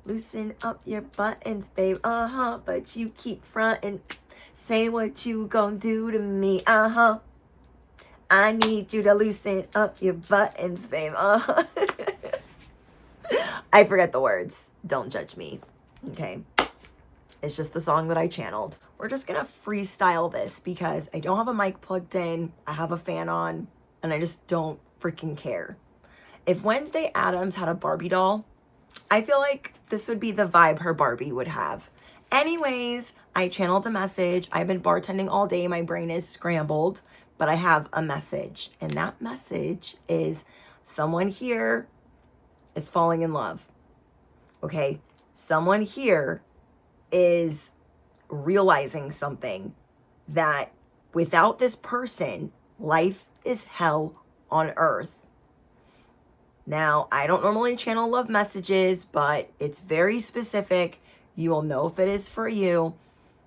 Loosen up your buttons, babe, but you keep frontin'. Say what you gon' do to me, I need you to loosen up your buttons, babe, I forget the words. Don't judge me, okay? It's just the song that I channeled. We're just gonna freestyle this because I don't have a mic plugged in, I have a fan on, and I just don't freaking care. If Wednesday Addams had a Barbie doll, I feel like this would be the vibe her Barbie would have. Anyways, I channeled a message. I've been bartending all day. My brain is scrambled, but I have a message. And that message is someone here is falling in love. Okay? Someone here is realizing something that without this person, life is hell on earth. Now, I don't normally channel love messages, but it's very specific. You will know if it is for you.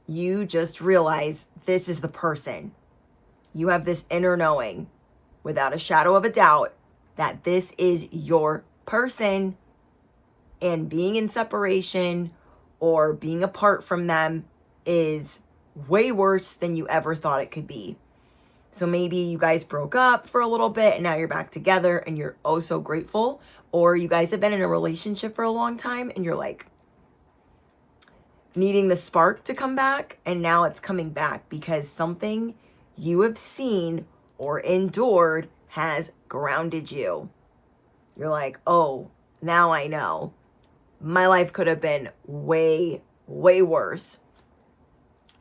You just realize this is the person. You have this inner knowing, without a shadow of a doubt, that this is your person, and being in separation or being apart from them is way worse than you ever thought it could be. So maybe you guys broke up for a little bit and now you're back together and you're oh so grateful. Or you guys have been in a relationship for a long time and you're like needing the spark to come back, and now it's coming back because something you have seen or endured has grounded you. You're like, oh, now I know. My life could have been way, way worse.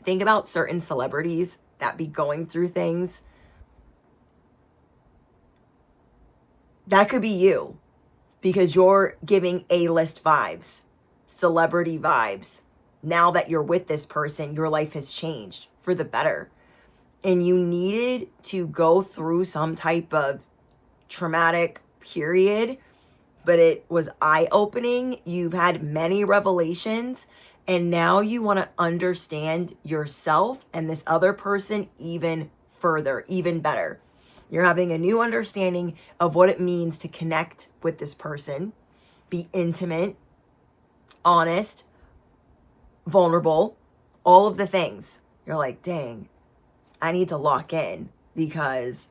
Think about certain celebrities that be going through things. That could be you because you're giving A-list vibes, celebrity vibes. Now that you're with this person, your life has changed for the better. And you needed to go through some type of traumatic period, but it was eye-opening. You've had many revelations, and now you want to understand yourself and this other person even further, even better. You're having a new understanding of what it means to connect with this person, be intimate, honest, vulnerable, all of the things. You're like, dang, I need to lock in because,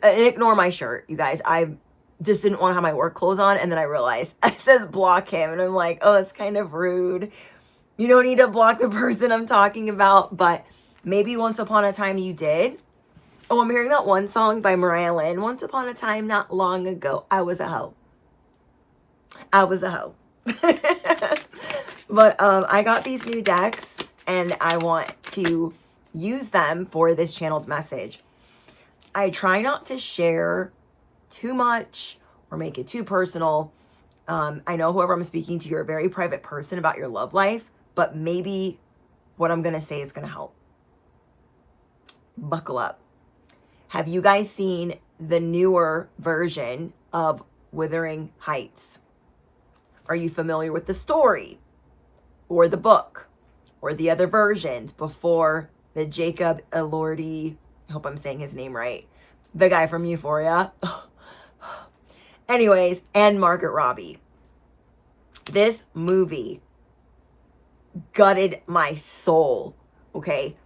and ignore my shirt, you guys. I just didn't want to have my work clothes on, and then I realized it says block him, and I'm like, oh, that's kind of rude. You don't need to block the person I'm talking about, but maybe once upon a time you did. Oh, I'm hearing that one song by Mariah Lynn. Once upon a time, not long ago, I was a hoe. I was a hoe. But I got these new decks, and I want to use them for this channeled message. I try not to share too much or make it too personal. I know whoever I'm speaking to, you're a very private person about your love life, but maybe what I'm going to say is going to help. Buckle up. Have you guys seen the newer version of Wuthering Heights? Are you familiar with the story or the book or the other versions before the Jacob Elordi, I hope I'm saying his name right, the guy from Euphoria? Anyways, and Margaret Robbie. This movie gutted my soul, okay?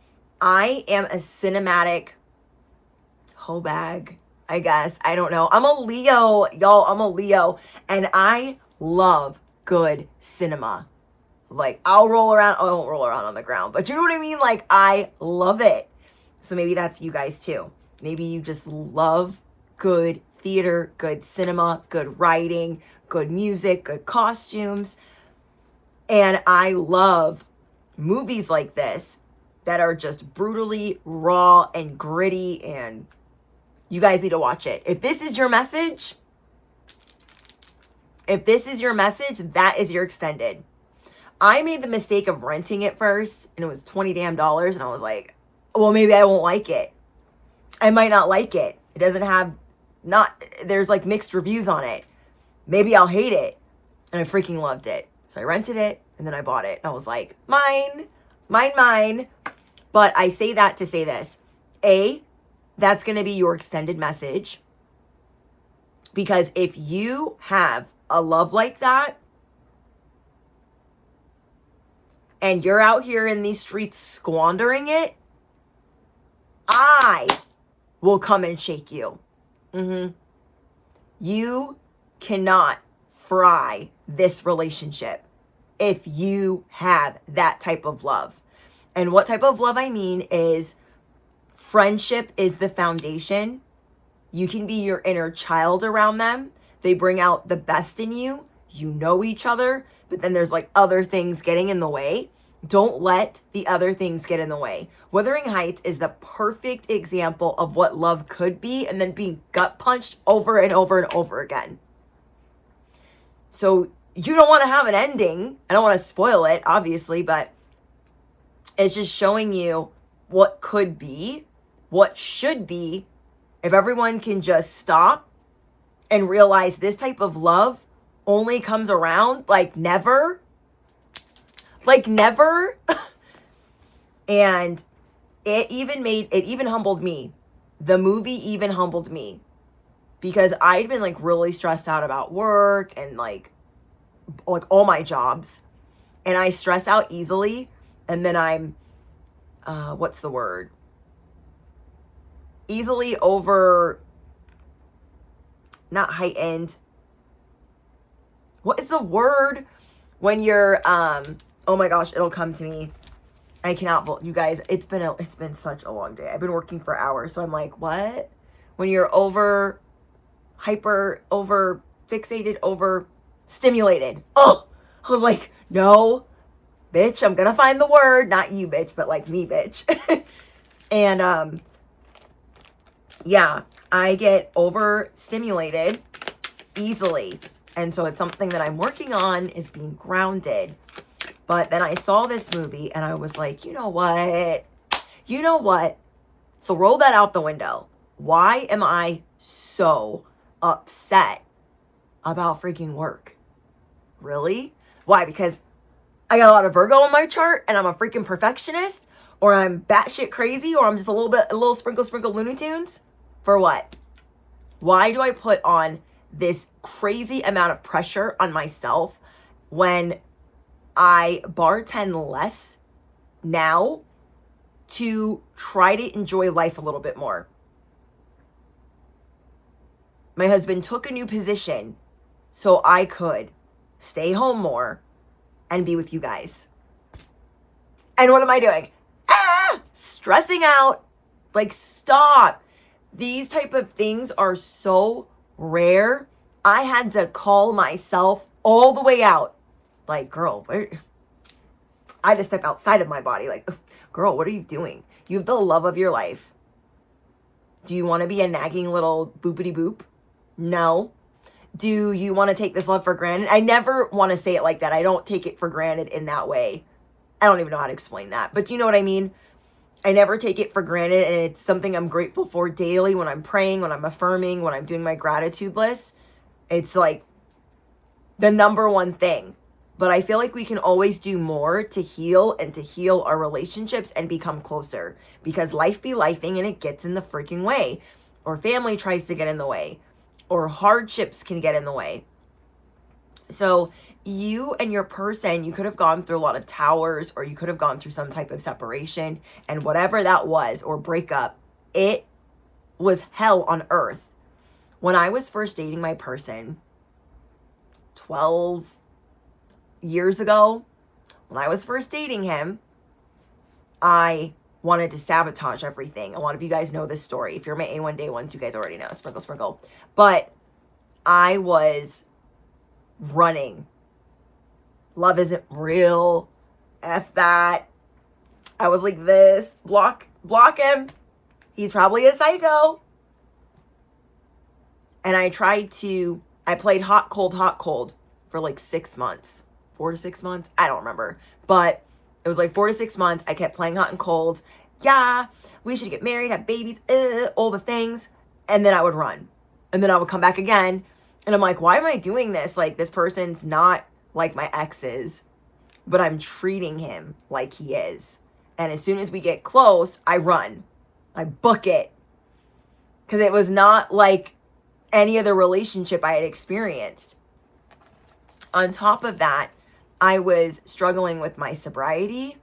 I am a cinematic hoe bag, I guess. I don't know. I'm a Leo, y'all. I'm a Leo. And I love good cinema. Like, I'll roll around. Oh, I won't roll around on the ground. But you know what I mean? Like, I love it. So maybe that's you guys too. Maybe you just love good theater, good cinema, good writing, good music, good costumes. And I love movies like this that are just brutally raw and gritty, and you guys need to watch it. If this is your message, that is your extended. I made the mistake of renting it first, and it was $20 damn, and I was like, well, maybe I won't like it. I might not like it. It doesn't have, there's like mixed reviews on it. Maybe I'll hate it. And I freaking loved it. So I rented it, and then I bought it. I was like, mine. But I say that to say this. A, that's going to be your extended message. Because if you have a love like that, and you're out here in these streets squandering it, I will come and shake you. You cannot fry this relationship if you have that type of love. And what type of love I mean is friendship is the foundation. You can be your inner child around them. They bring out the best in you. You know each other, but then there's like other things getting in the way. Don't let the other things get in the way. Wuthering Heights is the perfect example of what love could be, and then being gut punched over and over and over again. So you don't want to have an ending. I don't want to spoil it, obviously, but it's just showing you what could be, what should be, if everyone can just stop and realize this type of love only comes around like never. Like never. And it even humbled me. The movie even humbled me, because I'd been like really stressed out about work and like all my jobs, and I stress out easily, and then I'm what's the word? Easily over, not heightened. What is the word when you're oh my gosh, it'll come to me. I cannot, you guys, it's been such a long day. I've been working for hours, so I'm like, what? When you're over fixated, over stimulated. Oh, I was like, no, bitch, I'm gonna find the word. Not you, bitch, but like me, bitch. And yeah, I get overstimulated easily. And so it's something that I'm working on, is being grounded. But then I saw this movie and I was like, you know what? You know what? Throw that out the window. Why am I so upset about freaking work? Really? Why? Because I got a lot of Virgo in my chart and I'm a freaking perfectionist, or I'm batshit crazy, or I'm just a little sprinkle Looney Tunes? For what? Why do I put on this crazy amount of pressure on myself when I bartend less now to try to enjoy life a little bit more? My husband took a new position so I could stay home more and be with you guys. And what am I doing? Stressing out. Like, stop. These type of things are so rare. I had to call myself all the way out. Like, girl, I had to step outside of my body. Like, girl, what are you doing? You have the love of your life. Do you want to be a nagging little boopity boop? No. Do you want to take this love for granted? I never want to say it like that. I don't take it for granted in that way. I don't even know how to explain that. But do you know what I mean? I never take it for granted, and it's something I'm grateful for daily when I'm praying, when I'm affirming, when I'm doing my gratitude list. It's like the number one thing. But I feel like we can always do more to heal and to heal our relationships and become closer, because life be lifing and it gets in the freaking way, or family tries to get in the way, or hardships can get in the way. So you and your person, you could have gone through a lot of towers, or you could have gone through some type of separation, and whatever that was, or breakup, it was hell on earth. When I was first dating my person 12 years ago, when I was first dating him, I wanted to sabotage everything. A lot of you guys know this story. If you're my A1 day ones, you guys already know. Sprinkle, sprinkle. But I was running. Love isn't real. F that. I was like this. Block him. He's probably a psycho. And I played hot, cold for like 6 months. 4 to 6 months? I don't remember. But it was like 4 to 6 months. I kept playing hot and cold. Yeah, we should get married, have babies, all the things. And then I would run. And then I would come back again. And I'm like, why am I doing this? Like, this person's not like my exes, but I'm treating him like he is. And as soon as we get close, I run. I book it. Because it was not like any other relationship I had experienced. On top of that, I was struggling with my sobriety,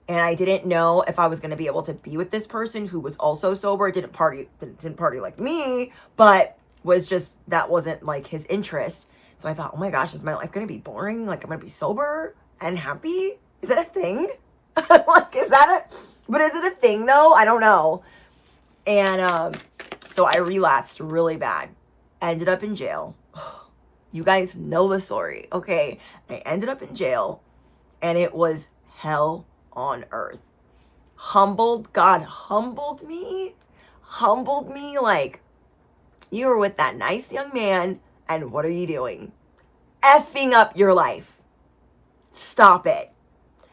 and I didn't know if I was going to be able to be with this person who was also sober, didn't party like me, but that wasn't like his interest. So I thought, oh my gosh, is my life going to be boring? Like, I'm going to be sober and happy? Is that a thing? Like, is it a thing though? I don't know. And so I relapsed really bad. Ended up in jail. You guys know the story, okay? I ended up in jail, and it was hell on earth. God humbled me like, you were with that nice young man, and what are you doing? Effing up your life. Stop it.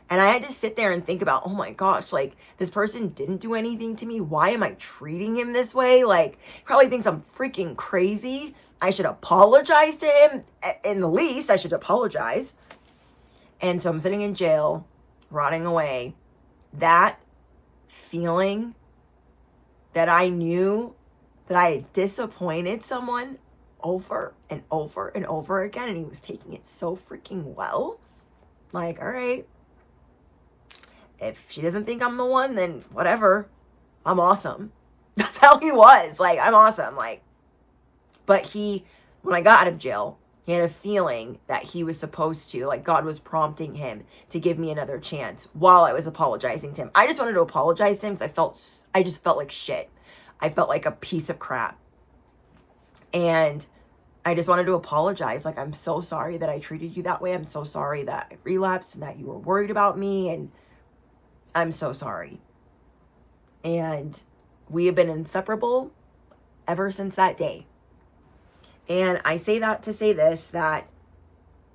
And I had to sit there and think about, oh my gosh, like, this person didn't do anything to me. Why am I treating him this way? Like, he probably thinks I'm freaking crazy. I should apologize to him. In the least, I should apologize. And so I'm sitting in jail, rotting away. That feeling that I knew that I had disappointed someone over and over and over again, and he was taking it so freaking well. Like, all right, if she doesn't think I'm the one, then whatever. I'm awesome. That's how he was. Like, I'm awesome. Like, but when I got out of jail, he had a feeling that he was supposed to, like, God was prompting him to give me another chance while I was apologizing to him. I just wanted to apologize to him because I just felt like shit. I felt like a piece of crap. And I just wanted to apologize. Like, I'm so sorry that I treated you that way. I'm so sorry that I relapsed and that you were worried about me. And I'm so sorry. And we have been inseparable ever since that day. And I say that to say this, that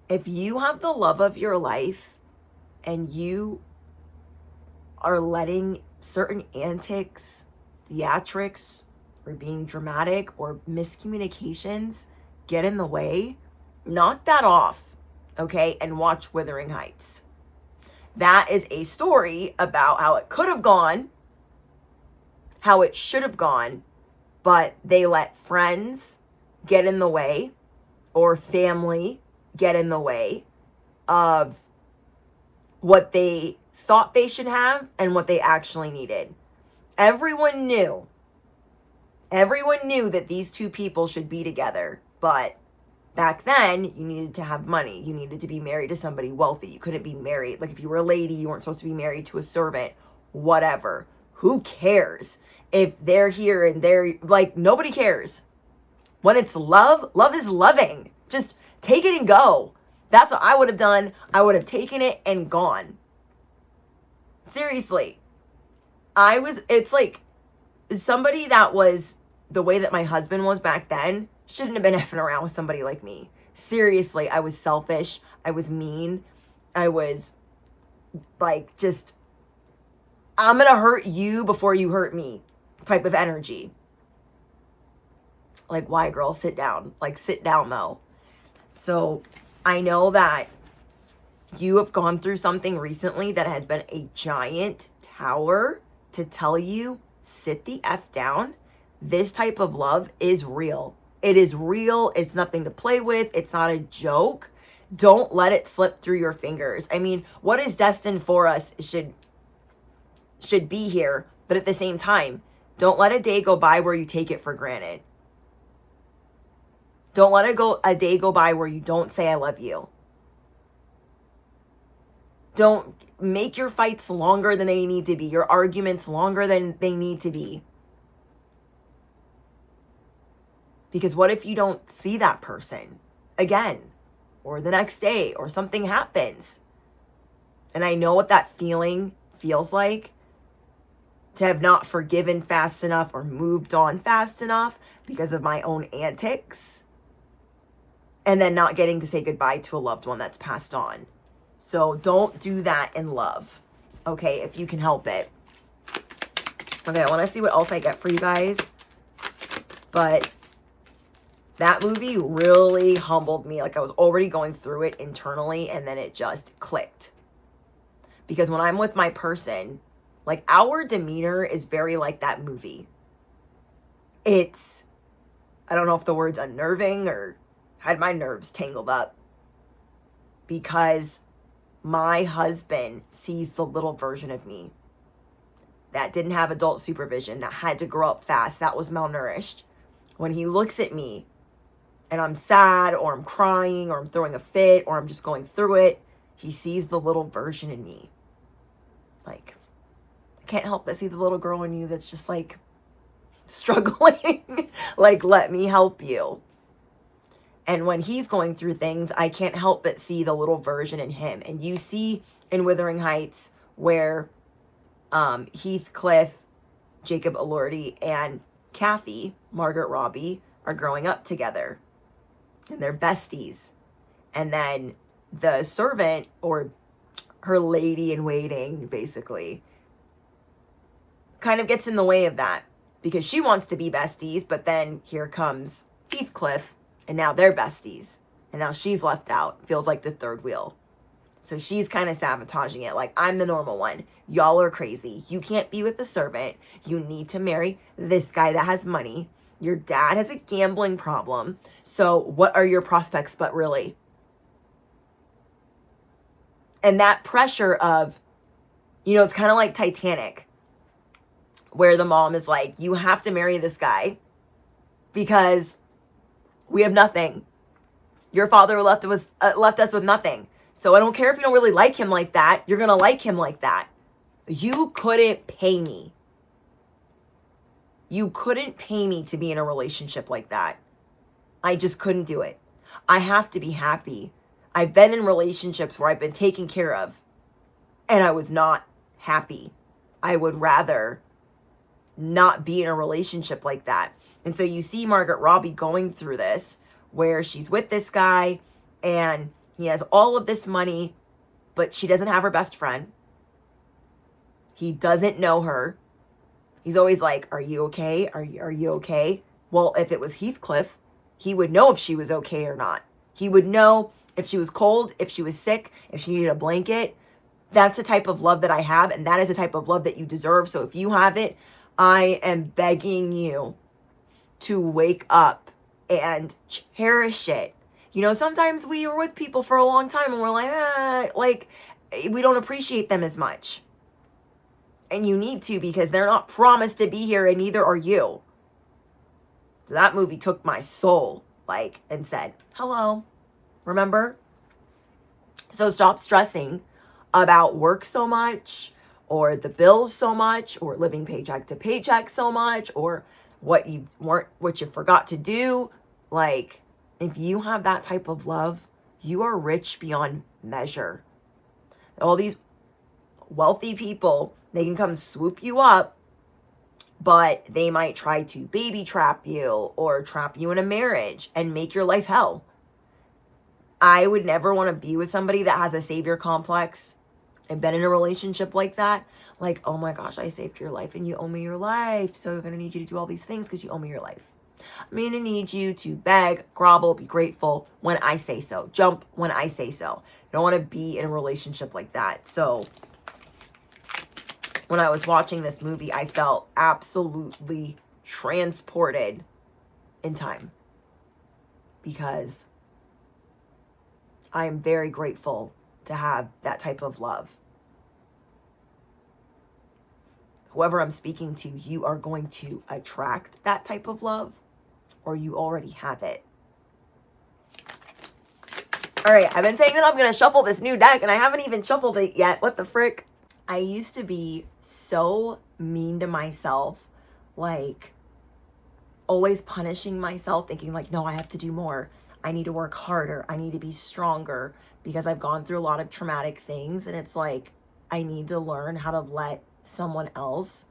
if you have the love of your life and you are letting certain antics, theatrics, or being dramatic or miscommunications get in the way, knock that off, okay? And watch Wuthering Heights. That is a story about how it could have gone, how it should have gone, but they let friends get in the way or family get in the way of what they thought they should have and what they actually needed. Everyone knew that these two people should be together, but back then you needed to have money. You needed to be married to somebody wealthy. You couldn't be married. Like, if you were a lady, you weren't supposed to be married to a servant, whatever. Who cares if they're here and they're like, nobody cares. When it's love is loving. Just take it and go. That's what I would have done. I would have taken it and gone. Seriously. It's like somebody that was the way that my husband was back then shouldn't have been effing around with somebody like me. Seriously, I was selfish. I was mean. I was like, just, I'm going to hurt you before you hurt me type of energy. Like, why, girl? Sit down. Like, sit down, though. So I know that you have gone through something recently that has been a giant tower to tell you, sit the F down. This type of love is real. It is real. It's nothing to play with. It's not a joke. Don't let it slip through your fingers. I mean, what is destined for us should be here. But at the same time, don't let a day go by where you take it for granted. Don't let a day go by where you don't say I love you. Don't make your fights longer than they need to be. Your arguments longer than they need to be. Because what if you don't see that person again, or the next day, or something happens? And I know what that feeling feels like, to have not forgiven fast enough or moved on fast enough because of my own antics, and then not getting to say goodbye to a loved one that's passed on. So don't do that in love, okay, if you can help it. Okay, I want to see what else I get for you guys. But that movie really humbled me. Like, I was already going through it internally, and then it just clicked. Because when I'm with my person, like, our demeanor is very like that movie. It's, I don't know if the word's unnerving or had my nerves tangled up. because my husband sees the little version of me that didn't have adult supervision, that had to grow up fast, that was malnourished. When he looks at me and I'm sad or I'm crying or I'm throwing a fit or I'm just going through it, he sees the little version in me. Like, I can't help but see the little girl in you that's just like struggling. Like, let me help you. And when he's going through things, I can't help but see the little version in him. And you see in Wuthering Heights where Heathcliff, Jacob Elordi, and Kathy, Margaret Robbie, are growing up together. And they're besties. And then the servant, or her lady in waiting, basically, kind of gets in the way of that. Because she wants to be besties, but then here comes Heathcliff, and now they're besties. And now she's left out. Feels like the third wheel. So she's kind of sabotaging it. Like, I'm the normal one. Y'all are crazy. You can't be with the servant. You need to marry this guy that has money. Your dad has a gambling problem. So what are your prospects but really? And that pressure of, you know, it's kind of like Titanic, where the mom is like, you have to marry this guy because we have nothing. Your father left us with nothing. So I don't care if you don't really like him like that. You're going to like him like that. You couldn't pay me. You couldn't pay me to be in a relationship like that. I just couldn't do it. I have to be happy. I've been in relationships where I've been taken care of and I was not happy. I would rather not be in a relationship like that. And so you see Margaret Robbie going through this, where she's with this guy and he has all of this money, but she doesn't have her best friend. He doesn't know her. He's always like, are you okay? Are you okay? Well, if it was Heathcliff, he would know if she was okay or not. He would know if she was cold, if she was sick, if she needed a blanket. That's the type of love that I have, and that is the type of love that you deserve. So if you have it, I am begging you to wake up and cherish it. You know, sometimes we are with people for a long time and we're like we don't appreciate them as much. And you need to, because they're not promised to be here and neither are you. So that movie took my soul, and said, hello, remember? So stop stressing about work so much, or the bills so much, or living paycheck to paycheck so much, or what you forgot to do. If you have that type of love, you are rich beyond measure. All these wealthy people, they can come swoop you up, but they might try to baby trap you or trap you in a marriage and make your life hell. I would never want to be with somebody that has a savior complex and been in a relationship like that. Like, oh my gosh, I saved your life and you owe me your life. So I'm going to need you to do all these things because you owe me your life. I'm going to need you to beg, grovel, be grateful when I say so. Jump when I say so. I don't want to be in a relationship like that. So when I was watching this movie, I felt absolutely transported in time, because I am very grateful to have that type of love. Whoever I'm speaking to, you are going to attract that type of love, or you already have it. All right, I've been saying that I'm going to shuffle this new deck, and I haven't even shuffled it yet. What the frick? I used to be so mean to myself, always punishing myself, thinking no, I have to do more. I need to work harder. I need to be stronger, because I've gone through a lot of traumatic things, and it's I need to learn how to let someone else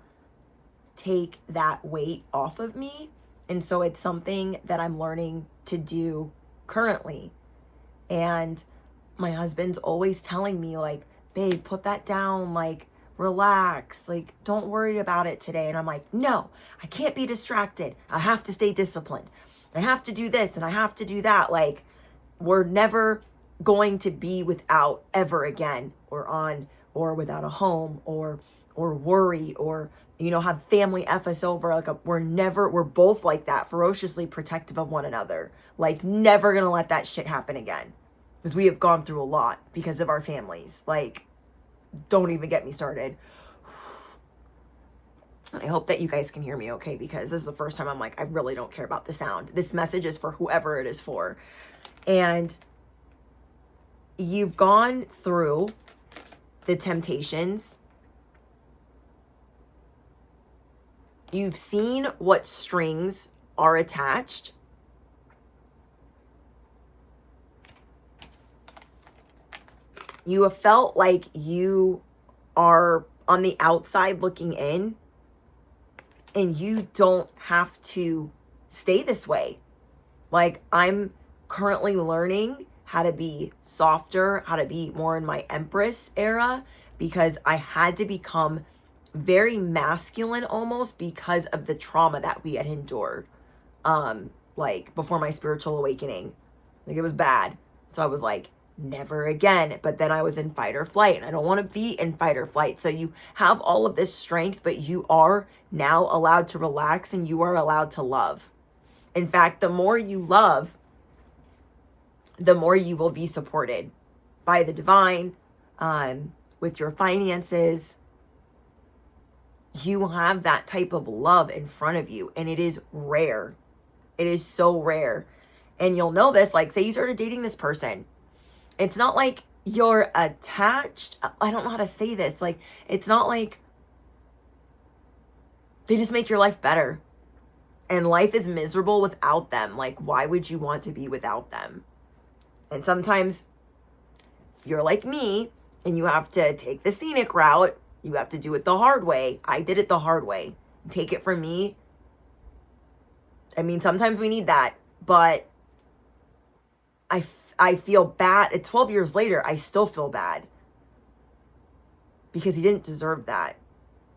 take that weight off of me. And so it's something that I'm learning to do currently. And my husband's always telling me babe, put that down, relax, don't worry about it today. And I'm like, no, I can't be distracted. I have to stay disciplined. I have to do this and I have to do that. We're never going to be without ever again, or without a home, or worry, or have family F us over. We're both like that, ferociously protective of one another. Never gonna let that shit happen again. because we have gone through a lot because of our families. Like, don't even get me started. And I hope that you guys can hear me okay, because this is the first time I'm like, I really don't care about the sound. This message is for whoever it is for. And you've gone through the temptations. You've seen what strings are attached. You have felt like you are on the outside looking in, and you don't have to stay this way. Like, I'm currently learning how to be softer, how to be more in my empress era, because I had to become very masculine almost because of the trauma that we had endured. Like before my spiritual awakening. Like, it was bad. So I was like, never again. But then I was in fight or flight, and I don't want to be in fight or flight. So you have all of this strength, but you are now allowed to relax, and you are allowed to love. In fact, the more you love, the more you will be supported by the divine, with your finances. You have that type of love in front of you, and it is rare. It is so rare. And you'll know this, like, say you started dating this person. It's not like you're attached. I don't know how to say this. Like, it's not like they just make your life better. And life is miserable without them. Like, why would you want to be without them? And sometimes, if you're like me and you have to take the scenic route, you have to do it the hard way. I did it the hard way. Take it from me. I mean, sometimes we need that, but I feel bad. At 12 years later, I still feel bad because he didn't deserve that.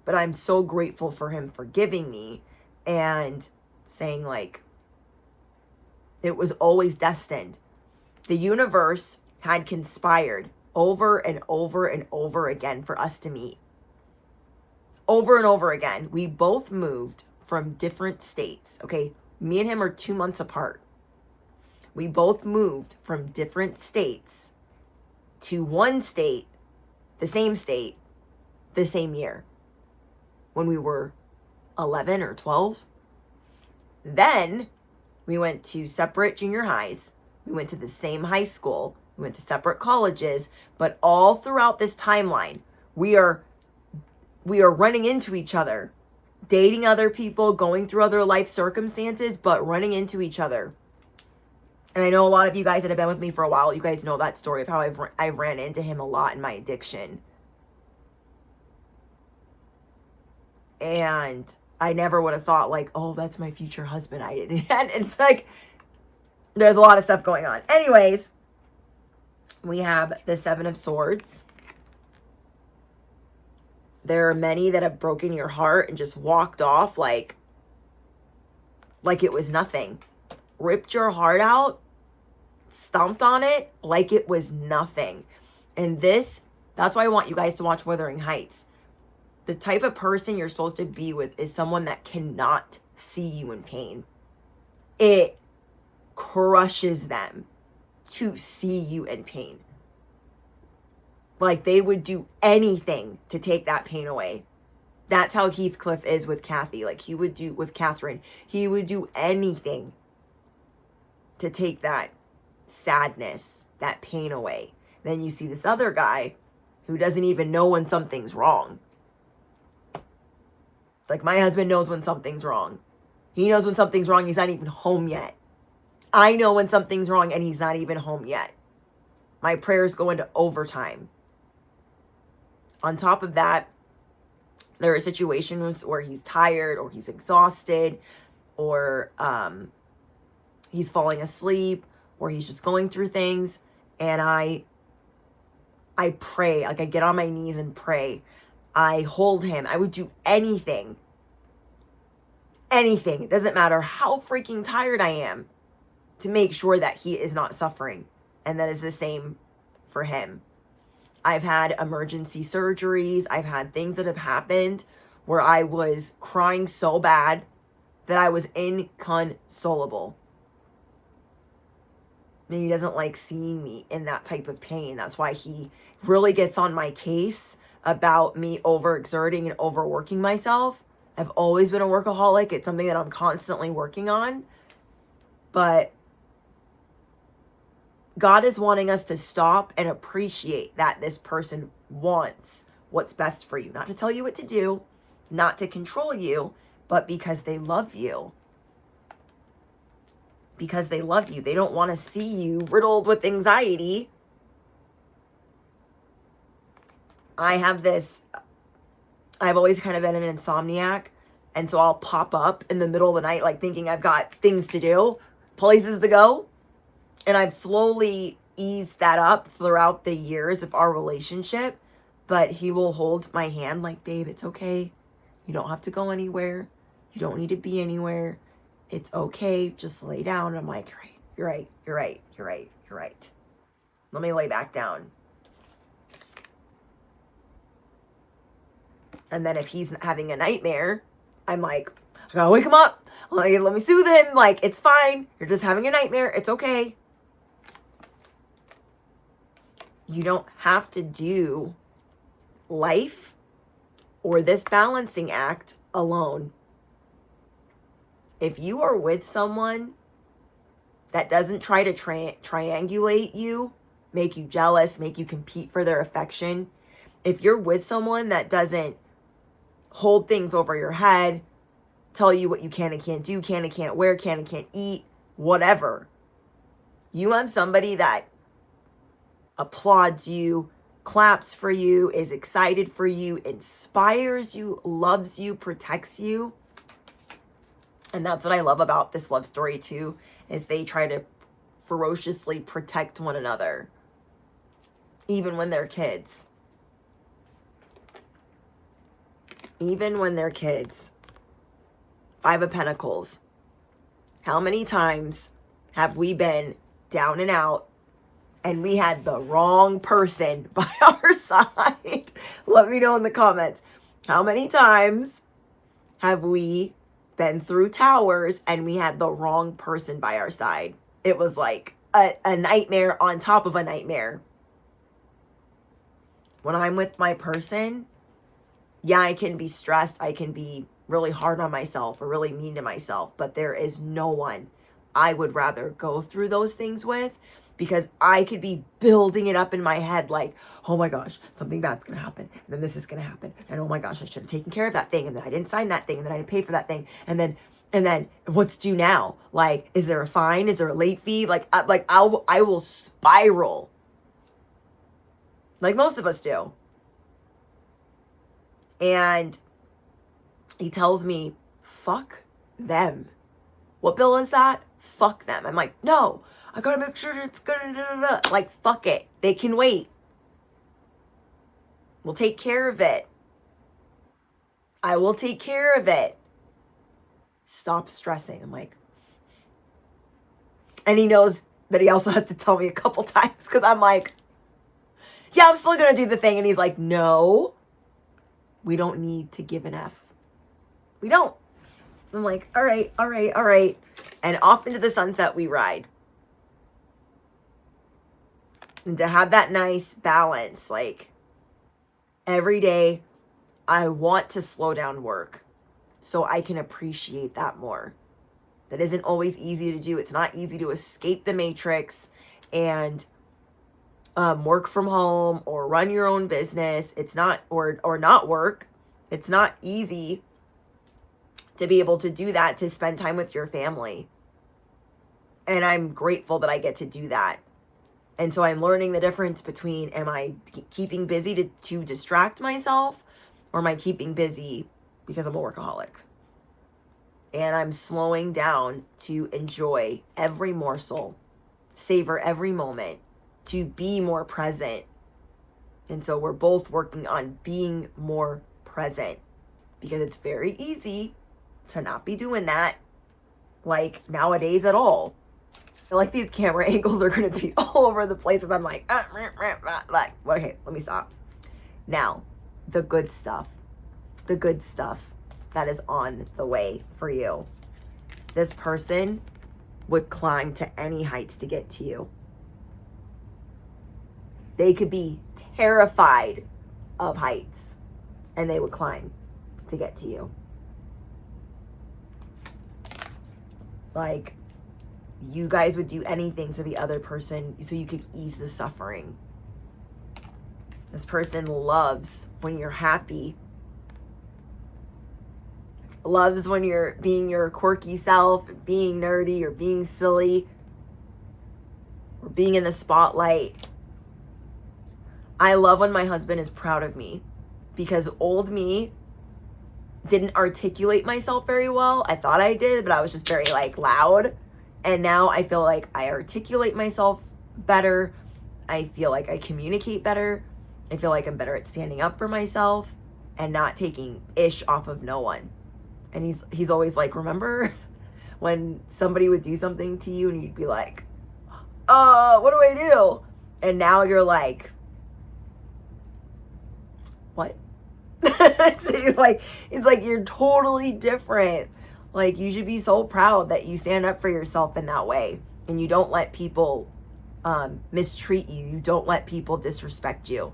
But I'm so grateful for him forgiving me and saying, like, it was always destined. The universe had conspired over and over and over again for us to meet. Over and over again. We both moved from different states. Okay, me and him are 2 months apart. We both moved from different states to one state, the same year, when we were 11 or 12. Then we went to separate junior highs. We went to the same high school. We went to separate colleges. But all throughout this timeline, we are running into each other, dating other people, going through other life circumstances, but running into each other. And I know a lot of you guys that have been with me for a while, you guys know that story of how I've ran into him a lot in my addiction. And I never would have thought, like, oh, that's my future husband. I didn't. And it's like, there's a lot of stuff going on. Anyways, we have the Seven of Swords. There are many that have broken your heart and just walked off like it was nothing. Ripped your heart out, stomped on it like it was nothing. And that's why I want you guys to watch Wuthering Heights. The type of person you're supposed to be with is someone that cannot see you in pain. It crushes them to see you in pain. Like, they would do anything to take that pain away. That's how Heathcliff is with Kathy. Like, he would do with Catherine. He would do anything to take that sadness, that pain away. Then you see this other guy who doesn't even know when something's wrong. Like, my husband knows when something's wrong. He knows when something's wrong. He's not even home yet. I know when something's wrong and he's not even home yet. My prayers go into overtime. On top of that, there are situations where he's tired or he's exhausted or he's falling asleep or he's just going through things. And I pray, like, I get on my knees and pray. I hold him. I would do anything. Anything. It doesn't matter how freaking tired I am to make sure that he is not suffering. And that is the same for him. I've had emergency surgeries. I've had things that have happened where I was crying so bad that I was inconsolable. And he doesn't like seeing me in that type of pain. That's why he really gets on my case about me overexerting and overworking myself. I've always been a workaholic. It's something that I'm constantly working on. But God is wanting us to stop and appreciate that this person wants what's best for you. Not to tell you what to do, not to control you, but because they love you. Because they love you. They don't want to see you riddled with anxiety. I've always kind of been an insomniac. And so I'll pop up in the middle of the night, like thinking I've got things to do, places to go. And I've slowly eased that up throughout the years of our relationship. But he will hold my hand like, babe, it's okay. You don't have to go anywhere. You don't need to be anywhere. It's okay. Just lay down. And I'm like, you're right. Let me lay back down. And then if he's having a nightmare, I'm like, I gotta wake him up. Let me soothe him. Like, it's fine. You're just having a nightmare. It's okay. You don't have to do life or this balancing act alone. If you are with someone that doesn't try to triangulate you, make you jealous, make you compete for their affection, if you're with someone that doesn't hold things over your head, tell you what you can and can't do, can and can't wear, can and can't eat, whatever. You have somebody that applauds you, claps for you, is excited for you, inspires you, loves you, protects you. And that's what I love about this love story too, is they try to ferociously protect one another, even when they're kids. Even when they're kids. Five of Pentacles. How many times have we been down and out and we had the wrong person by our side? Let me know in the comments. How many times have we been through towers and we had the wrong person by our side? It was like a nightmare on top of a nightmare. When I'm with my person, yeah, I can be stressed. I can be really hard on myself or really mean to myself, but there is no one I would rather go through those things with, because I could be building it up in my head like, oh my gosh, something bad's going to happen. And then this is going to happen. And oh my gosh, I should have taken care of that thing. And then I didn't sign that thing. And then I didn't pay for that thing. And then what's due now? Like, is there a fine? Is there a late fee? I will spiral. Like most of us do. And he tells me, fuck them. What bill is that? Fuck them. I'm like, no, I gotta make sure it's good. Like, fuck it. They can wait. We'll take care of it. I will take care of it. Stop stressing. I'm like, and he knows that he also has to tell me a couple times, because I'm like, yeah, I'm still gonna do the thing. And he's like, no, we don't need to give an F. We don't. I'm like, all right. And off into the sunset we ride. And to have that nice balance, like every day I want to slow down work so I can appreciate that more. That isn't always easy to do. It's not easy to escape the matrix and work from home or run your own business. It's not, or not work. It's not easy to be able to do that, to spend time with your family. And I'm grateful that I get to do that. And so I'm learning the difference between, am I keeping busy to distract myself, or am I keeping busy because I'm a workaholic? And I'm slowing down to enjoy every morsel, savor every moment, to be more present. And so we're both working on being more present, because it's very easy to not be doing that, like nowadays at all. I feel like these camera angles are going to be all over the place as I'm like, okay, let me stop. Now, the good stuff that is on the way for you. This person would climb to any heights to get to you. They could be terrified of heights and they would climb to get to you. Like, you guys would do anything so the other person, so you could ease the suffering. This person loves when you're happy. Loves when you're being your quirky self, being nerdy or being silly, or being in the spotlight. I love when my husband is proud of me, because old me didn't articulate myself very well. I thought I did, but I was just very like loud. And now I feel like I articulate myself better. I feel like I communicate better. I feel like I'm better at standing up for myself and not taking ish off of no one. And he's always like, remember when somebody would do something to you and you'd be like, what do I do? And now you're like, what? So it's like you're totally different. Like, you should be so proud that you stand up for yourself in that way, and you don't let people mistreat you. You don't let people disrespect you.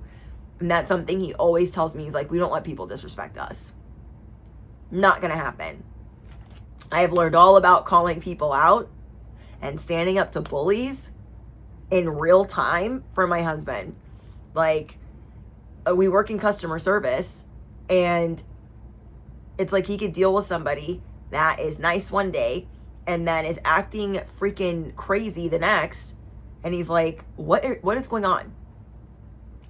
And that's something he always tells me. He's like, we don't let people disrespect us. Not gonna happen. I have learned all about calling people out and standing up to bullies in real time for my husband. Like, we work in customer service, and it's like he could deal with somebody that is nice one day and then is acting freaking crazy the next. And he's like, what is going on?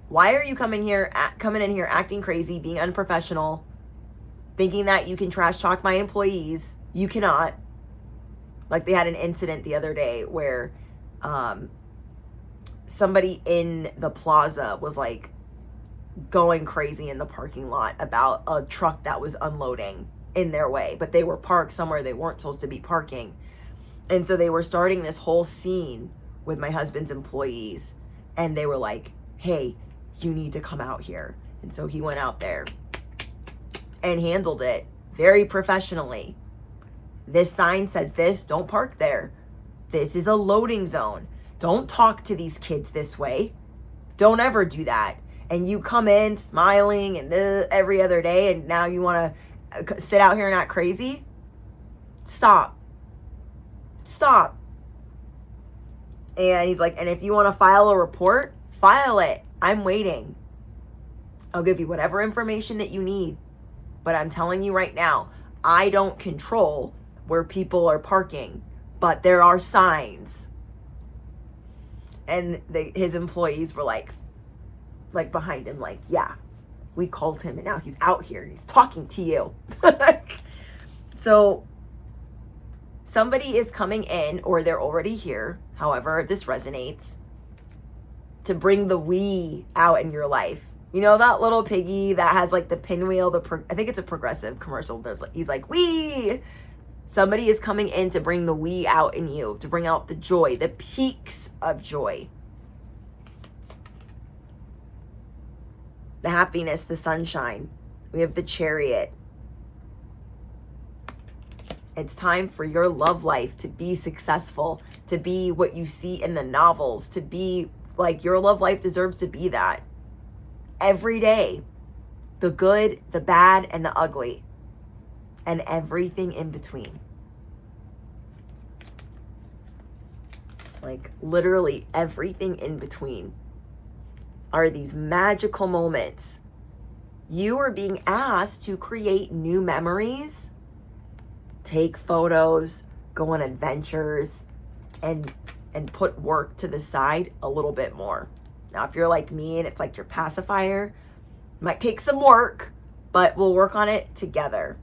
Why are you coming in here acting crazy, being unprofessional, thinking that you can trash talk my employees? You cannot. Like, they had an incident the other day where somebody in the plaza was like going crazy in the parking lot about a truck that was unloading in their way, but they were parked somewhere they weren't supposed to be parking. And so they were starting this whole scene with my husband's employees, and they were like, hey, you need to come out here. And so he went out there and handled it very professionally. This sign says this, don't park there. This is a loading zone. Don't talk to these kids this way. Don't ever do that. And you come in smiling and every other day, and now you want to sit out here and act crazy? Stop. And he's like, and if you want to file a report, file it. I'm waiting. I'll give you whatever information that you need. But I'm telling you right now, I don't control where people are parking, but there are signs. And his employees were like behind him, like, yeah, we called him and now he's out here and he's talking to you. So somebody is coming in, or they're already here, however this resonates, to bring the we out in your life. You know that little piggy that has like the pinwheel, I think it's a Progressive commercial. He's like, we. Somebody is coming in to bring the we out in you, to bring out the joy, the peaks of joy. The happiness, the sunshine. We have the Chariot. It's time for your love life to be successful, to be what you see in the novels, to be like, your love life deserves to be that. Every day. The good, the bad, and the ugly. And everything in between. Like, literally everything in between are these magical moments. You are being asked to create new memories, take photos, go on adventures, and put work to the side a little bit more. Now, if you're like me and it's like your pacifier, might take some work, but we'll work on it together.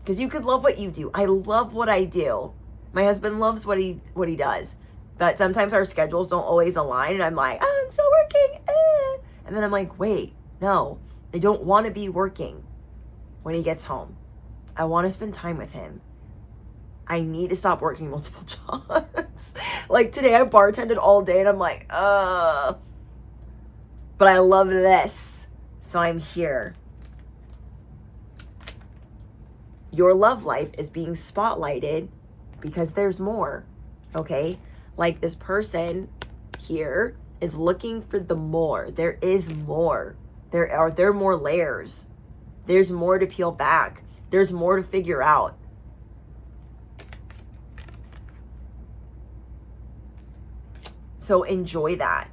Because you could love what you do. I love what I do. My husband loves what he does. But sometimes our schedules don't always align, and I'm like, oh, I'm still working. And then I'm like, wait, no, I don't want to be working when he gets home. I want to spend time with him. I need to stop working multiple jobs. Like today I bartended all day and I'm like, but I love this. So I'm here. Your love life is being spotlighted because there's more. Okay? Like this person here is looking for the more. There is more. There are more layers. There's more to peel back. There's more to figure out. So enjoy that.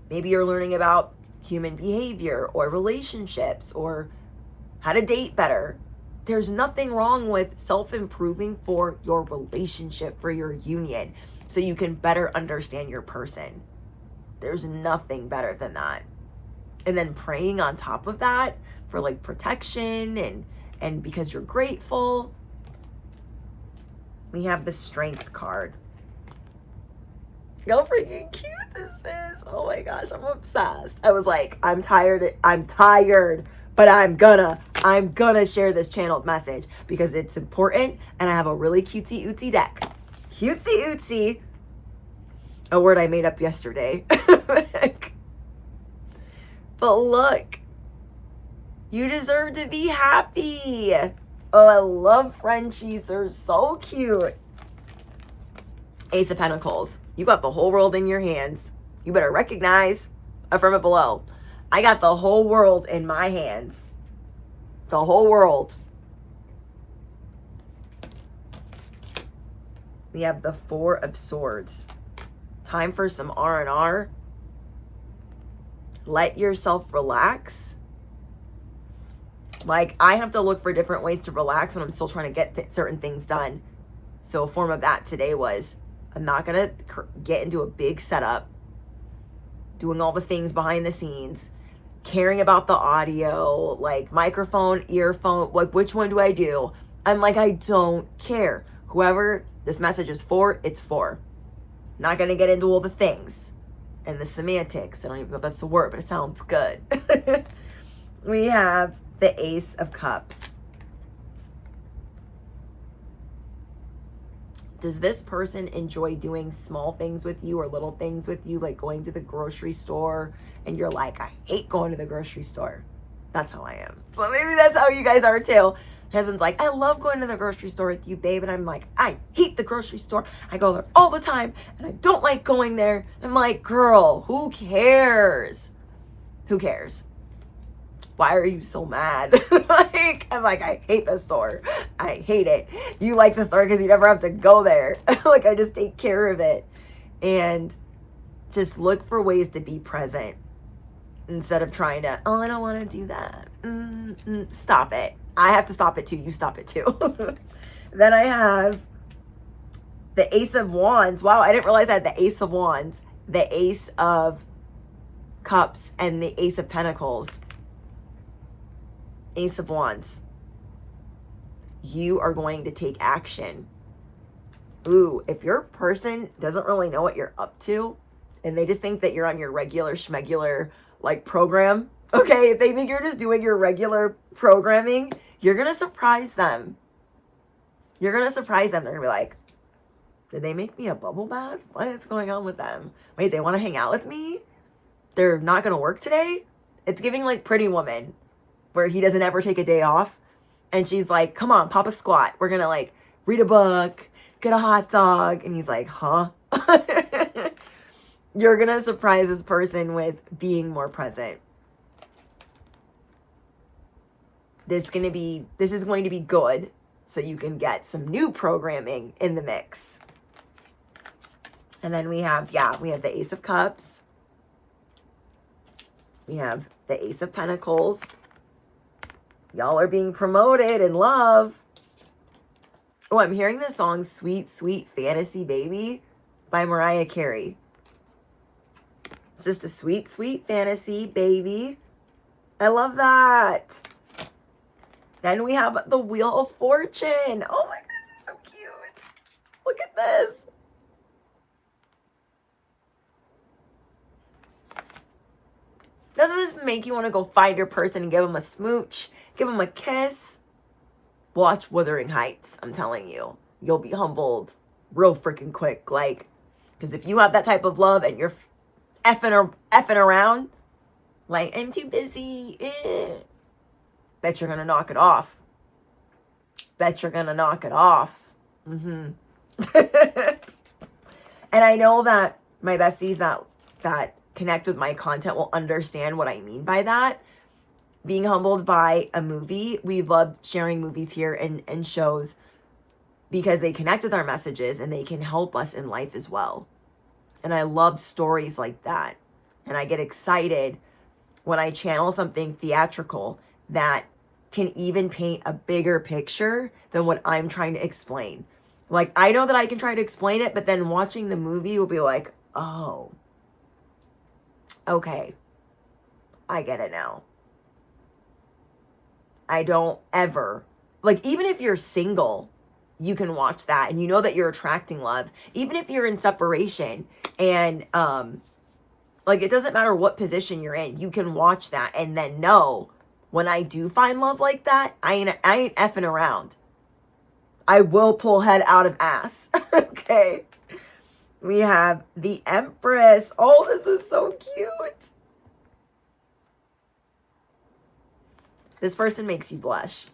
Maybe you're learning about human behavior or relationships or how to date better. There's nothing wrong with self-improving for your relationship, for your union, so you can better understand your person. There's nothing better than that. And then praying on top of that for like protection and because you're grateful. We have the Strength card. Look how freaking cute this is. Oh my gosh, I'm obsessed. I was like, I'm tired, but I'm gonna share this channeled message because it's important and I have a really cutesy ootsy deck. Cutesy ootsy. A word I made up yesterday. But look, you deserve to be happy. Oh, I love Frenchies. They're so cute. Ace of Pentacles. You got the whole world in your hands. You better recognize, affirm it below. I got the whole world in my hands. The whole world. We have the Four of Swords. Time for some R&R. Let yourself relax. Like, I have to look for different ways to relax when I'm still trying to get certain things done. So a form of that today was, I'm not going to get into a big setup, doing all the things behind the scenes, caring about the audio, like microphone, earphone, like which one do I do? I'm like, I don't care. Whoever this message is for, it's for. Not going to get into all the things and the semantics. I don't even know if that's the word, but it sounds good. We have the Ace of Cups. Does this person enjoy doing small things with you or little things with you, like going to the grocery store and you're like, I hate going to the grocery store? That's how I am. So maybe that's how you guys are too. My husband's like, I love going to the grocery store with you, babe. And I'm like, I hate the grocery store. I go there all the time and I don't like going there. I'm like, girl, who cares? Who cares? Why are you so mad? I'm like, I hate the store. I hate it. You like the store because you never have to go there. Like, I just take care of it. And just look for ways to be present instead of trying to, oh, I don't want to do that. Stop it. I have to stop it too. You stop it too. Then I have the Ace of Wands. Wow, I didn't realize I had the Ace of Wands, the Ace of Cups, and the Ace of Pentacles. Ace of Wands. You are going to take action. Ooh, if your person doesn't really know what you're up to and they just think that you're on your regular schmegular like program, okay, if they think you're just doing your regular programming, you're going to surprise them. You're going to surprise them. They're going to be like, did they make me a bubble bath? What is going on with them? Wait, they want to hang out with me? They're not going to work today? It's giving like Pretty Woman, where he doesn't ever take a day off. And she's like, come on, pop a squat. We're going to like read a book, get a hot dog. And he's like, huh? You're going to surprise this person with being more present. This is going to be good. So you can get some new programming in the mix. And then we have the Ace of Cups. We have the Ace of Pentacles. Y'all are being promoted in love. Oh, I'm hearing the song Sweet, Sweet Fantasy Baby by Mariah Carey. It's just a sweet, sweet fantasy baby. I love that. Then we have the Wheel of Fortune. Oh my gosh, it's so cute. Look at this. Doesn't this make you want to go find your person and give them a smooch? Give them a kiss? Watch Wuthering Heights. I'm telling you. You'll be humbled real freaking quick. Like, because if you have that type of love and you're effing around, like, I'm too busy. Bet you're going to knock it off. Bet you're going to knock it off. And I know that my besties that that connect with my content will understand what I mean by that. Being humbled by a movie. We love sharing movies here and shows because they connect with our messages and they can help us in life as well. And I love stories like that. And I get excited when I channel something theatrical that can even paint a bigger picture than what I'm trying to explain. Like, I know that I can try to explain it, but then watching the movie will be like, oh, okay, I get it now. I don't ever, like, even if you're single, you can watch that and you know that you're attracting love. Even if you're in separation and, like, it doesn't matter what position you're in, you can watch that and then know when I do find love like that, I ain't effing around. I will pull head out of ass. Okay. We have the Empress. Oh, this is so cute. This person makes you blush.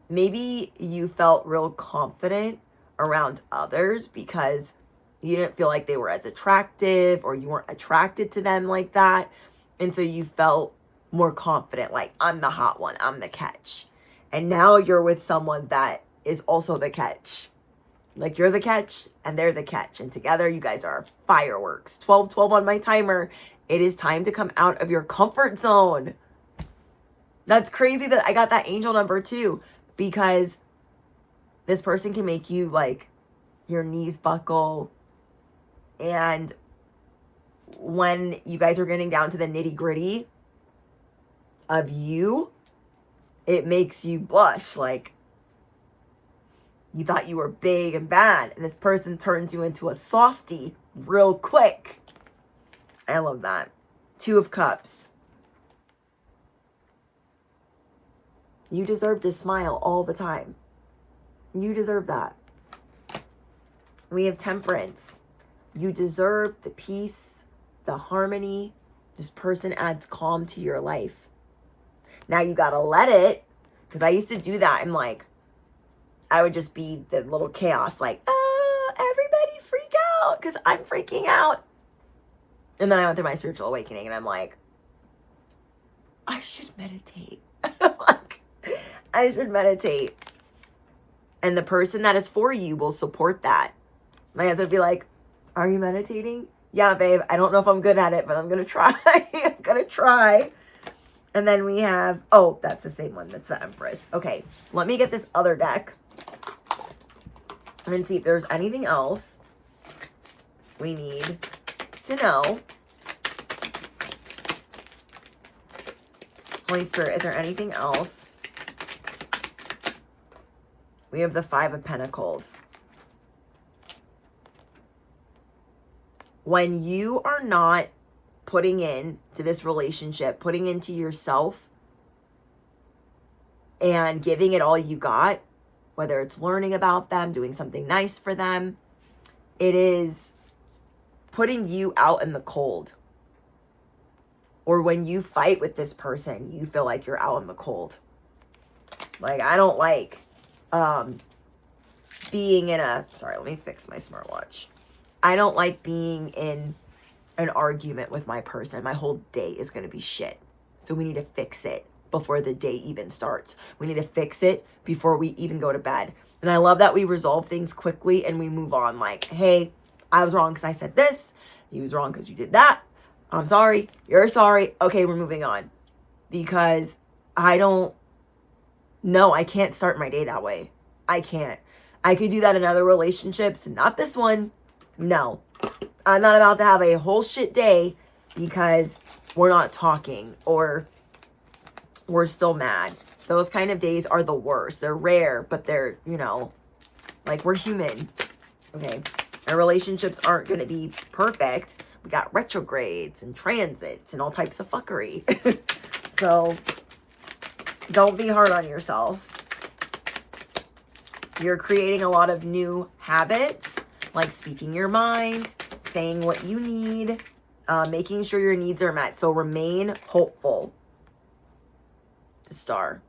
Maybe you felt real confident around others because you didn't feel like they were as attractive or you weren't attracted to them like that. And so you felt more confident, like, I'm the hot one, I'm the catch. And now you're with someone that is also the catch. Like, you're the catch and they're the catch. And together you guys are fireworks. 12-12 on my timer. It is time to come out of your comfort zone. That's crazy that I got that angel number too. Because this person can make you, like, your knees buckle. And when you guys are getting down to the nitty gritty of you, it makes you blush. Like, you thought you were big and bad, and this person turns you into a softie real quick. I love that. 2 of Cups. You deserve to smile all the time. You deserve that. We have Temperance. You deserve the peace, the harmony. This person adds calm to your life. Now you gotta let it, because I used to do that. I'm like, I would just be the little chaos, like, oh, everybody freak out, because I'm freaking out. And then I went through my spiritual awakening, and I'm like, I should meditate. Like, I should meditate. And the person that is for you will support that. My husband would be like, are you meditating? Yeah, babe, I don't know if I'm good at it, but I'm going to try. I'm going to try. And then we have, oh, that's the same one. That's the Empress. Okay, let me get this other deck and see if there's anything else we need to know. Holy Spirit, is there anything else? We have the 5 of Pentacles. When you are not putting in to this relationship, putting into yourself and giving it all you got, whether it's learning about them, doing something nice for them, it is putting you out in the cold. Or when you fight with this person, you feel like you're out in the cold. Like, I don't like being in a, sorry, let me fix my smartwatch. I don't like being in an argument with my person. My whole day is going to be shit. So we need to fix it before the day even starts. We need to fix it before we even go to bed. And I love that we resolve things quickly and we move on. Like, hey, I was wrong because I said this. You was wrong because you did that. I'm sorry. You're sorry. Okay, we're moving on. Because I don't know. I can't start my day that way. I can't. I could do that in other relationships. Not this one. No. I'm not about to have a whole shit day because we're not talking or we're still mad. Those kind of days are the worst. They're rare, but they're, you know, like, we're human. Okay. Our relationships aren't going to be perfect. We got retrogrades and transits and all types of fuckery. So don't be hard on yourself. You're creating a lot of new habits, like speaking your mind, saying what you need, making sure your needs are met. So remain hopeful. The Star.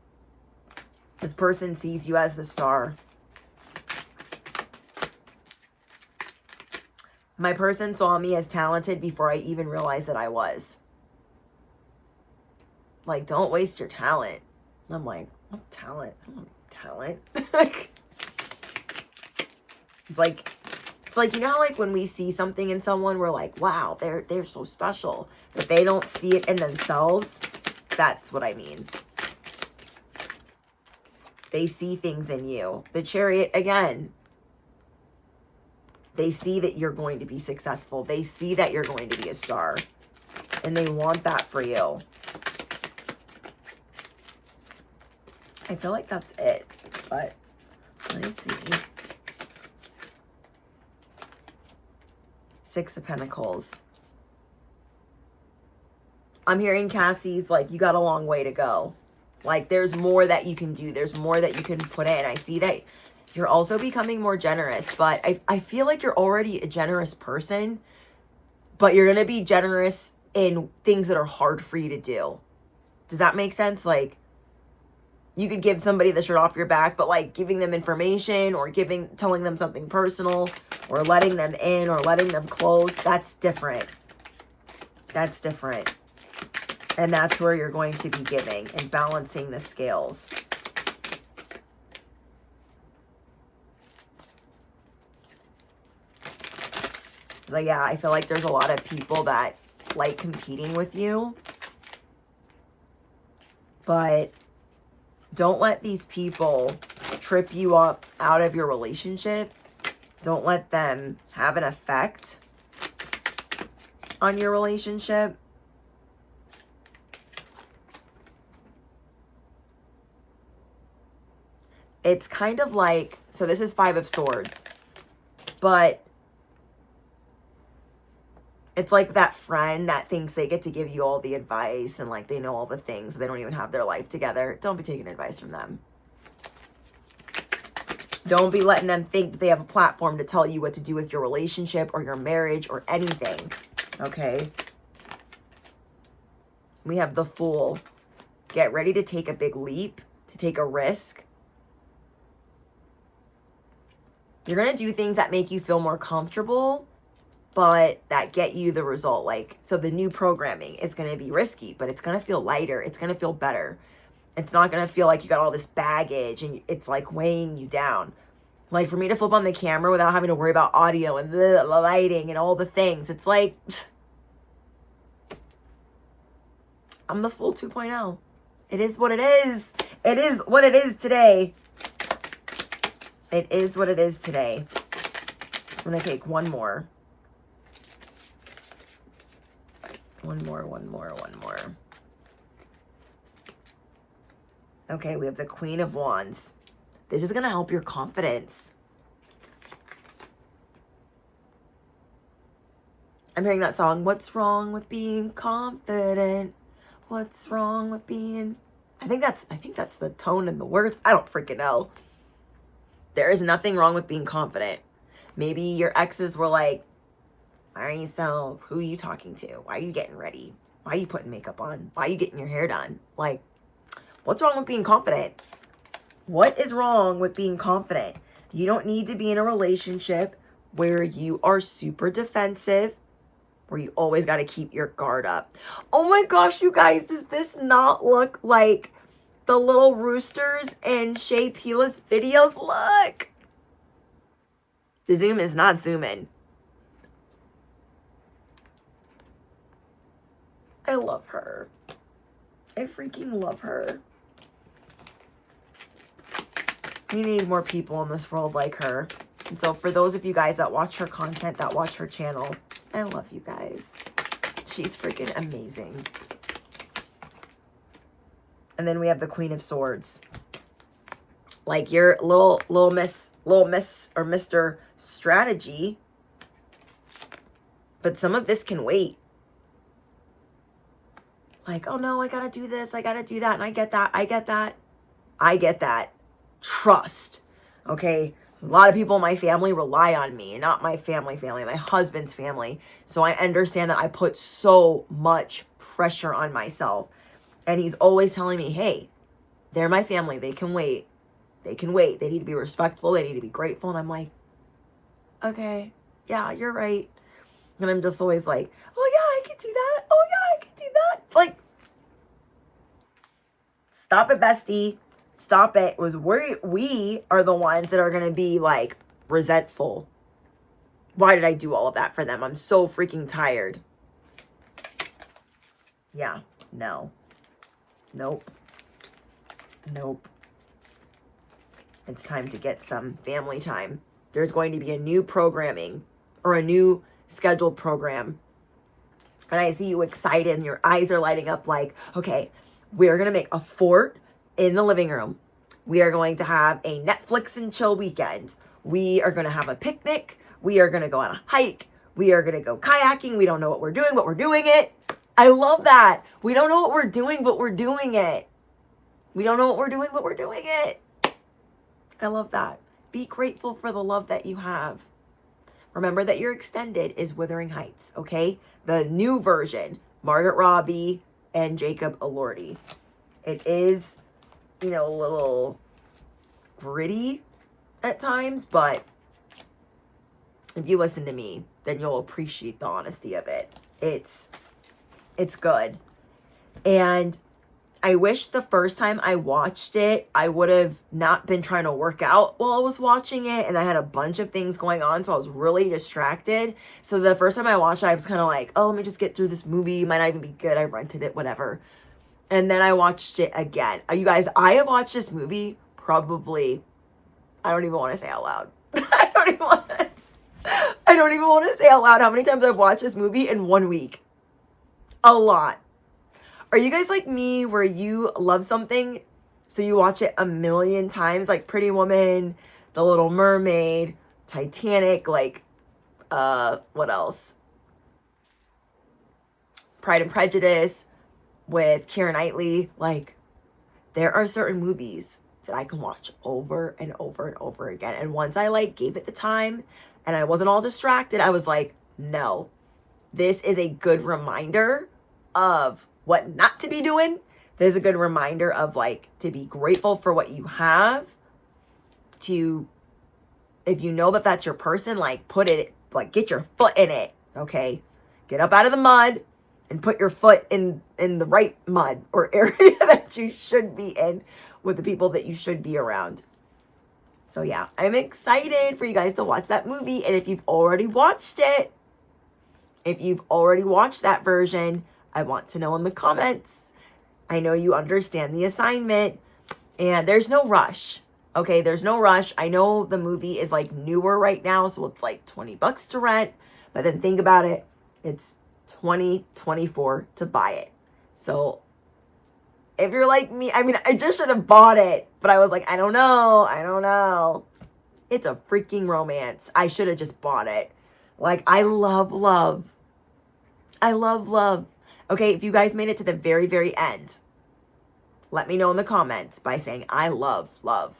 This person sees you as the star. My person saw me as talented before I even realized that I was. Like, don't waste your talent. And I'm like, what talent? I don't have talent. It's like, you know how like when we see something in someone, we're like, wow, they're so special. But they don't see it in themselves. That's what I mean. They see things in you. The Chariot, again, they see that you're going to be successful. They see that you're going to be a star. And they want that for you. I feel like that's it. But let me see. Six of Pentacles. I'm hearing Cassie's like, you got a long way to go. Like, there's more that you can do. There's more that you can put in. I see that you're also becoming more generous, but I feel like you're already a generous person, but you're going to be generous in things that are hard for you to do. Does that make sense? Like, you could give somebody the shirt off your back, but like giving them information or telling them something personal or letting them in or letting them close, that's different. That's different. And that's where you're going to be giving and balancing the scales. Like, yeah, I feel like there's a lot of people that like competing with you. But don't let these people trip you up out of your relationship. Don't let them have an effect on your relationship. It's kind of like, so this is Five of Swords, but it's like that friend that thinks they get to give you all the advice and like they know all the things. They don't even have their life together. Don't be taking advice from them. Don't be letting them think that they have a platform to tell you what to do with your relationship or your marriage or anything. Okay? We have the Fool. Get ready to take a big leap, to take a risk. You're going to do things that make you feel more comfortable, but that get you the result. Like, so the new programming is going to be risky, but it's going to feel lighter. It's going to feel better. It's not going to feel like you got all this baggage and it's like weighing you down. Like for me to flip on the camera without having to worry about audio and the lighting and all the things. It's like, I'm the Fool 2.0. It is what it is. It is what it is today. It is what it is today. I'm going to take one more. One more. Okay, we have the Queen of Wands. This is going to help your confidence. I'm hearing that song, What's Wrong with Being Confident? What's wrong with being... I think that's the tone and the words. I don't freaking know. There is nothing wrong with being confident. Maybe your exes were like, who are you talking to? Why are you getting ready? Why are you putting makeup on? Why are you getting your hair done? Like, what's wrong with being confident? What is wrong with being confident? You don't need to be in a relationship where you are super defensive, where you always got to keep your guard up. Oh my gosh, you guys, does this not look like the little roosters in Shea Pila's videos? Look. The zoom is not zooming. I love her. I freaking love her. We need more people in this world like her. And so for those of you guys that watch her content, that watch her channel, I love you guys. She's freaking amazing. And then we have the Queen of Swords. Like your little miss or Mr. Strategy. But some of this can wait. Like, oh no, I gotta do this, I gotta do that, and I get that. I get that. Trust. Okay? A lot of people in my family rely on me. Not my family, my husband's family. So I understand that I put so much pressure on myself. And he's always telling me, hey, they're my family. They can wait. They can wait. They need to be respectful. They need to be grateful. And I'm like, okay, yeah, you're right. And I'm just always like, oh yeah, I could do that. Oh yeah, I could do that. Like, stop it, bestie. Stop it. It was we are the ones that are going to be like resentful. Why did I do all of that for them? I'm so freaking tired. Yeah, no. Nope. Nope. It's time to get some family time. There's going to be a new programming or a new scheduled program. And I see you excited and your eyes are lighting up like, okay, we're going to make a fort in the living room. We are going to have a Netflix and chill weekend. We are going to have a picnic. We are going to go on a hike. We are going to go kayaking. We don't know what we're doing, but we're doing it. I love that. We don't know what we're doing, but we're doing it. We don't know what we're doing, but we're doing it. I love that. Be grateful for the love that you have. Remember that your extended is Wuthering Heights, okay? The new version, Margaret Robbie and Jacob Elordi. It is, you know, a little gritty at times, but if you listen to me, then you'll appreciate the honesty of it. It's good. And I wish the first time I watched it, I would have not been trying to work out while I was watching it. And I had a bunch of things going on, so I was really distracted. So the first time I watched it, I was kind of like, oh, let me just get through this movie. It might not even be good. I rented it, whatever. And then I watched it again. You guys, I have watched this movie probably, I don't even want to say out loud. I don't even want to say out loud how many times I've watched this movie in 1 week. A lot. Are you guys like me where you love something so you watch it a million times, like Pretty Woman, The Little Mermaid, Titanic, like what else? Pride and Prejudice with Keira Knightley. Like, there are certain movies that I can watch over and over and over again. And once I like gave it the time and I wasn't all distracted, I was like, no, this is a good reminder of what not to be doing. There's a good reminder of like to be grateful for what you have. To, if you know that that's your person, like put it, like get your foot in it. Okay, get up out of the mud and put your foot in the right mud or area that you should be in with the people that you should be around. So yeah, I'm excited for you guys to watch that movie. And if you've already watched it, if you've already watched that version, I want to know in the comments. I know you understand the assignment and there's no rush. Okay, there's no rush. I know the movie is like newer right now, so it's like $20 to rent. But then think about it, it's $20.24 to buy it. So if you're like me, I mean, I just should have bought it, but I was like, I don't know. It's a freaking romance. I should have just bought it. Like, I love love. Okay, if you guys made it to the very, very end, let me know in the comments by saying, I love love.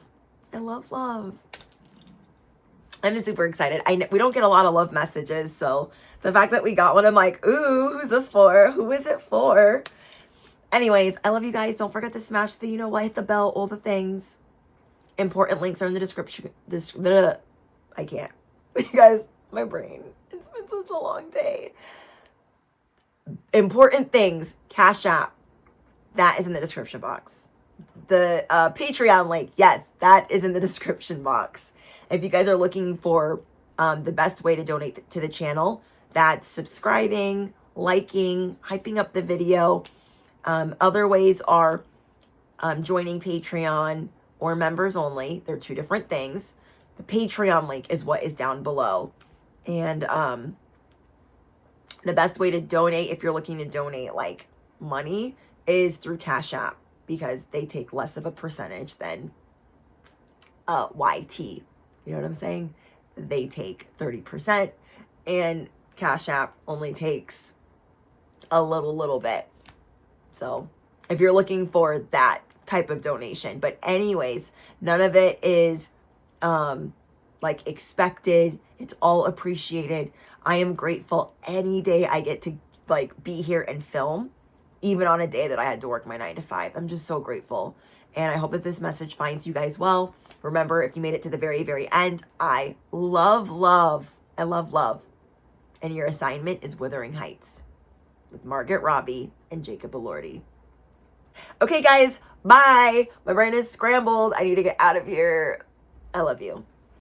I love love. I'm super excited. We don't get a lot of love messages, so the fact that we got one, I'm like, ooh, who's this for? Who is it for? Anyways, I love you guys. Don't forget to smash the, you know what, hit the bell, all the things. Important links are in the description. I can't. You guys, my brain. It's been such a long day. Important things, Cash App, that is in the description box. The Patreon link, yes, that is in the description box. If you guys are looking for the best way to donate to the channel, that's subscribing, liking, hyping up the video. Other ways are joining Patreon or members only. They're two different things. The Patreon link is what is down below. And the best way to donate, if you're looking to donate like money, is through Cash App, because they take less of a percentage than YT. You know what I'm saying? They take 30% and Cash App only takes a little bit. So if you're looking for that type of donation, but anyways, none of it is like expected. It's all appreciated. I am grateful any day I get to like be here and film, even on a day that I had to work my 9 to 5. I'm just so grateful. And I hope that this message finds you guys well. Remember, if you made it to the very, very end, I love love. I love love. and your assignment is Wuthering Heights with Margaret Robbie and Jacob Elordi. Okay, guys, bye. My brain is scrambled. I need to get out of here. I love you.